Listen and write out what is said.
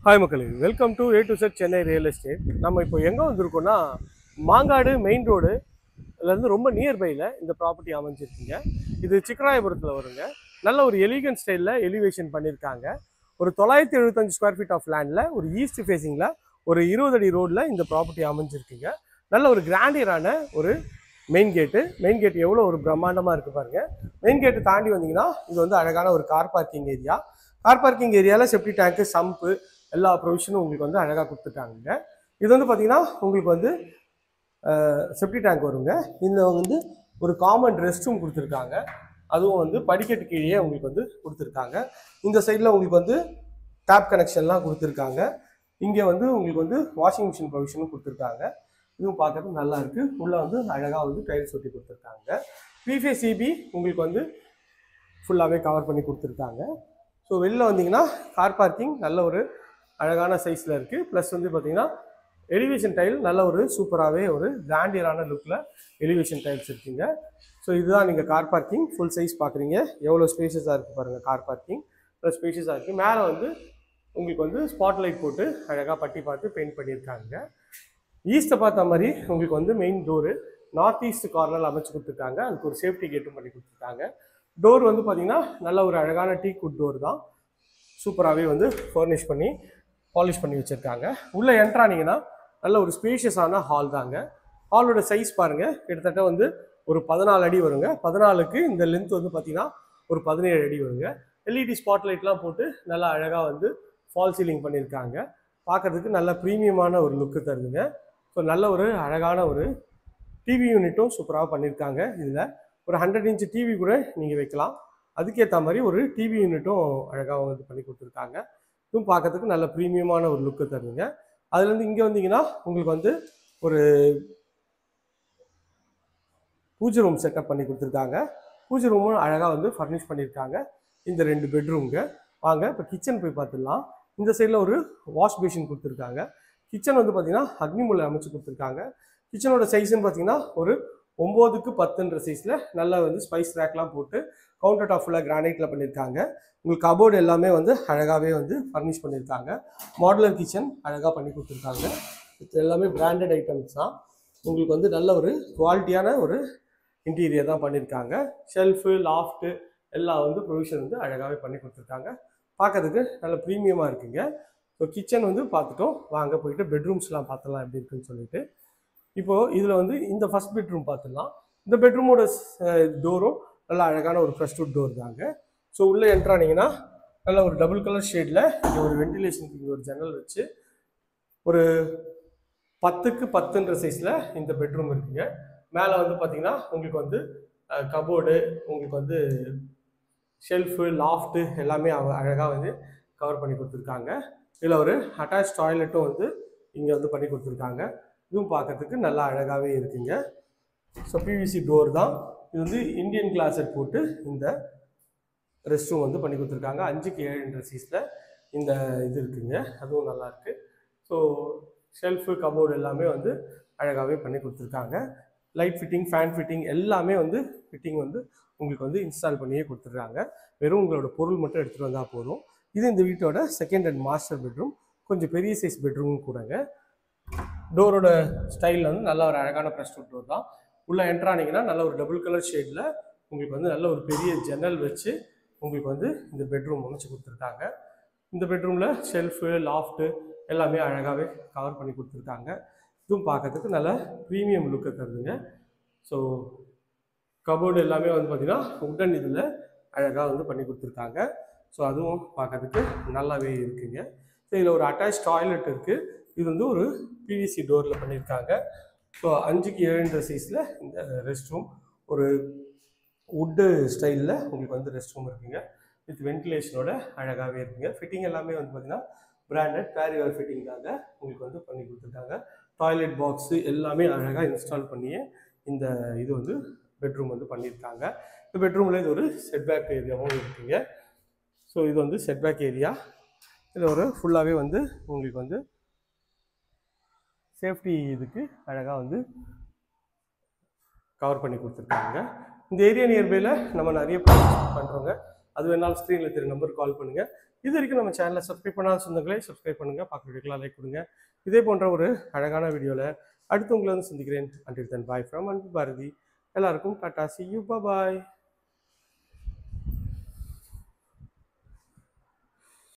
Hi மக்களே, welcome to A to Z Chennai real estate. நம்ம இப்போ எங்கே வந்திருக்கோம்னா மாங்காடு மெயின் ரோடுலேருந்து ரொம்ப நியர்பையில் இந்த ப்ராப்பர்ட்டி அமைஞ்சிருக்குங்க. இது சிக்கராயபுரத்தில் வருங்க. நல்ல ஒரு எலிகன்ட் ஸ்டைலில் எலிவேஷன் பண்ணியிருக்காங்க. ஒரு 975 ஸ்கொயர் ஃபீட் ஆஃப் லேண்டில் ஒரு ஈஸ்ட் ஃபேஸிங்கில் ஒரு 20 அடி ரோடில் இந்த ப்ராப்பர்ட்டி அமைஞ்சிருக்குங்க. நல்ல ஒரு கிராண்டியரான ஒரு மெயின் கேட்டு எவ்வளோ ஒரு பிரம்மாண்டமாக இருக்குது பாருங்கள். மெயின் கேட்டு தாண்டி வந்தீங்கன்னா இது வந்து அழகான ஒரு car parking area. Car parking ஏரியாவில் செப்டி டேங்க்கு, சம்பு எல்லா ப்ரொவிஷனும் உங்களுக்கு வந்து அழகாக கொடுத்துட்டாங்க. இது வந்து பார்த்தீங்கன்னா உங்களுக்கு வந்து செப்டி டேங்க் வருங்க. இந்த வந்து ஒரு காமன் ரெஸ்ட் ரூம் கொடுத்துருக்காங்க. அதுவும் வந்து படிக்கட்டு கீழே உங்களுக்கு வந்து கொடுத்துருக்காங்க. இந்த சைடில் உங்களுக்கு வந்து டேப் கனெக்ஷன்லாம் கொடுத்துருக்காங்க. இங்கே வந்து உங்களுக்கு வந்து வாஷிங் மிஷின் ப்ரொவிஷனும் கொடுத்துருக்காங்க. இதுவும் பார்க்கறதுக்கு நல்லா இருக்குது. உள்ளே வந்து அழகாக வந்து டைல்ஸ் ஒட்டி கொடுத்துருக்காங்க. பிஃபேசிபி உங்களுக்கு வந்து ஃபுல்லாகவே கவர் பண்ணி கொடுத்துருக்காங்க. ஸோ வெளில வந்தீங்கன்னா கார் பார்க்கிங் நல்ல ஒரு அழகான சைஸில் இருக்குது. ப்ளஸ் வந்து பார்த்தீங்கன்னா எலிவேஷன் டைல் நல்ல ஒரு சூப்பராகவே ஒரு கிராண்டியரான லுக்கில் எலிவேஷன் டைல்ஸ் இருக்குங்க. ஸோ இதுதான் நீங்கள் கார் பார்க்கிங் ஃபுல் சைஸ் பார்க்குறீங்க. எவ்வளோ ஸ்பேஷஸாக இருக்குது பாருங்கள். கார் பார்க்கிங் ப்ளஸ் ஸ்பேஷஸாக இருக்குது. மேலே வந்து உங்களுக்கு வந்து ஸ்பாட்லைட் போட்டு அழகாக பட்டி பார்த்து பெயிண்ட் பண்ணியிருக்காங்க. ஈஸ்ட்டை பார்த்த மாதிரி உங்களுக்கு வந்து மெயின் டோரு நார்த் ஈஸ்ட் கார்னரில் அமைச்சு கொடுத்துருக்காங்க. அதுக்கு ஒரு சேஃப்டி கேட்டும் பண்ணி கொடுத்துருக்காங்க. டோர் வந்து பார்த்தீங்கன்னா நல்ல ஒரு அழகான டீக்வுட் டோர் தான். சூப்பராகவே வந்து ஃபர்னிஷ் பண்ணி பாலிஷ் பண்ணி வச்சுருக்காங்க. உள்ளே என்ட்ரானிங்கன்னா நல்ல ஒரு ஸ்பேஷியஸான ஹால் தாங்க. ஹாலோட சைஸ் பாருங்கள், கிட்டத்தட்ட வந்து ஒரு 14 அடி வருங்க. 14க்கு இந்த லென்த் வந்து பார்த்தீங்கன்னா ஒரு 17 அடி வருங்க. எல்இடி ஸ்பாட்லைட்லாம் போட்டு நல்லா அழகாக வந்து ஃபால் சீலிங் பண்ணியிருக்காங்க. பார்க்குறதுக்கு நல்ல ப்ரீமியமான ஒரு லுக்கு தருதுங்க. ஸோ நல்ல ஒரு அழகான ஒரு டிவி யூனிட்டும் சூப்பராக பண்ணியிருக்காங்க. இதில் ஒரு 100 இன்ச் டிவி கூட நீங்கள் வைக்கலாம். அதுக்கேற்ற மாதிரி ஒரு டிவி யூனிட்டும் அழகாக வந்து பண்ணி கொடுத்துருக்காங்க. இதுவும் பார்க்கறதுக்கு நல்ல ப்ரீமியமான ஒரு லுக்கு தருங்க. அதுலேருந்து இங்கே வந்தீங்கன்னா உங்களுக்கு வந்து ஒரு பூஜை ரூம் செட்டப் பண்ணி கொடுத்துருக்காங்க. பூஜை ரூமும் அழகாக வந்து ஃபர்னிஷ் பண்ணியிருக்காங்க. இந்த 2 பெட்ரூம்ங்க. வாங்க இப்போ கிச்சன் போய் பார்த்துடலாம். இந்த சைடில் ஒரு வாஷ் பேஷன் கொடுத்துருக்காங்க. கிச்சன் வந்து பார்த்தீங்கன்னா அக்னிமூலை அமைச்சு கொடுத்துருக்காங்க. கிச்சனோட சைஸ்ன்னு பார்த்தீங்கன்னா ஒரு 9க்கு 10ன்ற சைஸில் நல்லா வந்து ஸ்பைஸ் ரேக்லாம் போட்டு கவுண்டர் டாப் ஃபுல்லாக கிரானைட்டில் பண்ணியிருக்காங்க. உங்களுக்கு கபோர்டு எல்லாமே வந்து அழகாகவே வந்து ஃபர்னிஷ் பண்ணியிருக்காங்க. மாடுலர் கிச்சன் அழகாக பண்ணி கொடுத்துருக்காங்க. இது எல்லாமே பிராண்டட் ஐட்டம்ஸ் தான். உங்களுக்கு வந்து நல்ல ஒரு குவாலிட்டியான ஒரு இன்டீரியர் தான் பண்ணியிருக்காங்க. ஷெல்ஃபு, லாஃப்ட்டு எல்லாம் வந்து ப்ரொவிஷன் வந்து அழகாகவே பண்ணி கொடுத்துருக்காங்க. பார்க்கறதுக்கு நல்ல ப்ரீமியமாக இருக்குங்க. ஸோ கிச்சன் வந்து பார்த்துட்டோம். வாங்க போயிட்டு பெட்ரூம்ஸ்லாம் பார்த்துடலாம் எப்படி இருக்குன்னு சொல்லிட்டு. இப்போது இதில் வந்து இந்த ஃபஸ்ட் பெட்ரூம் பார்த்துடலாம். இந்த பெட்ரூமோட டோரும் நல்லா அழகான ஒரு ஃப்ரெஷ்வுட் டோர் தாங்க. ஸோ உள்ளே என்ட்ரானிங்கன்னா நல்ல ஒரு டபுள் கலர் ஷேடில் இங்கே ஒரு வென்டிலேஷனுக்கு இங்கே ஒரு ஜன்னல் வச்சு ஒரு 10க்கு 10ன்ற சைஸில் இந்த பெட்ரூம் இருக்குங்க. மேலே வந்து பார்த்தீங்கன்னா உங்களுக்கு வந்து கபோர்டு, உங்களுக்கு வந்து ஷெல்ஃபு, லாஃப்ட்டு எல்லாமே அழகாக வந்து கவர் பண்ணி கொடுத்துருக்காங்க. இதில் ஒரு அட்டாச் டாய்லெட்டும் வந்து இங்கே வந்து பண்ணி கொடுத்துருக்காங்க. இதுவும் பார்க்கறதுக்கு நல்லா அழகாகவே இருக்குங்க. ஸோ பிவிசி டோர் தான். இது வந்து இந்தியன் கிளாஸட் போட்டு இந்த ரெஸ்ட் ரூம் வந்து பண்ணி கொடுத்துருக்காங்க. 5க்கு 7ன்ற சைஸில் இந்த இது இருக்குங்க. அதுவும் நல்லாயிருக்கு. ஸோ ஷெல்ஃபு, கபோர்டு எல்லாமே வந்து அழகாகவே பண்ணி கொடுத்துருக்காங்க. லைட் ஃபிட்டிங், ஃபேன் ஃபிட்டிங் எல்லாமே வந்து ஃபிட்டிங் வந்து உங்களுக்கு வந்து இன்ஸ்டால் பண்ணியே கொடுத்துருக்காங்க. வெறும் உங்களோட பொருள் மட்டும் எடுத்துகிட்டு வந்தால் போதும். இது இந்த வீட்டோட செகண்ட் அண்ட் மாஸ்டர் பெட்ரூம். கொஞ்சம் பெரிய சைஸ் பெட்ரூம் கூடங்க. டோரோட ஸ்டைலில் வந்து நல்ல ஒரு அழகான ப்ரெஸ்வுட் டோர் தான். உள்ளே என்ட்ரானிங்கன்னா நல்ல ஒரு டபுள் கலர் ஷேடில் உங்களுக்கு வந்து நல்ல ஒரு பெரிய ஜன்னல் வச்சு உங்களுக்கு வந்து இந்த பெட்ரூம் அமைச்சு கொடுத்துருக்காங்க. இந்த பெட்ரூமில் ஷெல்ஃபு, லாஃப்ட்டு எல்லாமே அழகாகவே கவர் பண்ணி கொடுத்துருக்காங்க. இதுவும் பார்க்கறதுக்கு நல்ல ப்ரீமியம் லுக்கை தருதுங்க. ஸோ கபோர்டு எல்லாமே வந்து பார்த்திங்கன்னா உட்டன் இதில் அழகாக வந்து பண்ணி கொடுத்துருக்காங்க. ஸோ அதுவும் பார்க்கறதுக்கு நல்லாவே இருக்குங்க. ஸோ இதில் ஒரு அட்டாச் டாய்லெட் இருக்குது. இது வந்து ஒரு பிவிசி டோரில் பண்ணியிருக்காங்க. ஸோ 5க்கு 7ன்ற சைஸில் இந்த ரெஸ்ட் ரூம் ஒரு வுட்டு ஸ்டைலில் உங்களுக்கு வந்து ரெஸ்ட் ரூம் இருக்குங்க. வித் வென்டிலேஷனோட அழகாகவே இருக்குங்க. ஃபிட்டிங் எல்லாமே வந்து பார்த்திங்கன்னா பிராண்டட் பேரிவர் ஃபிட்டிங் தாங்க உங்களுக்கு வந்து பண்ணி கொடுத்துருக்காங்க. டாய்லெட் பாக்ஸு எல்லாமே அழகாக இன்ஸ்டால் பண்ணியே இந்த இது வந்து பெட்ரூம் வந்து பண்ணியிருக்காங்க. இந்த பெட்ரூமில் இது ஒரு செட்பேக் ஏரியாவும் இருக்குங்க. ஸோ இது வந்து செட்பேக் ஏரியா. இதில் ஒரு ஃபுல்லாகவே வந்து உங்களுக்கு வந்து சேஃப்டி இதுக்கு அழகாக வந்து கவர் பண்ணி கொடுத்துருக்காங்க. இந்த ஏரியா நியர்பையில் நம்ம நிறைய ப்ராஜெக்ட் பண்ணுறோங்க. அது வேணாலும் ஸ்க்ரீனில் தெரிய நம்பருக்கு கால் பண்ணுங்கள். இது வரைக்கும் நம்ம சேனலை சப்ஸ்கிரைப் பண்ணாத சொந்தங்களே சப்ஸ்கிரைப் பண்ணுங்கள், பார்க்குற வீடியோக்கெலாம் லைக் கொடுங்க. இதே போன்ற ஒரு அழகான வீடியோவில் அடுத்து உங்களை வந்து சந்திக்கிறேன். அன்டில் தென் பாய் ஃப்ரம் அன்பு பாரதி. எல்லாருக்கும் Tata, see you, bye bye.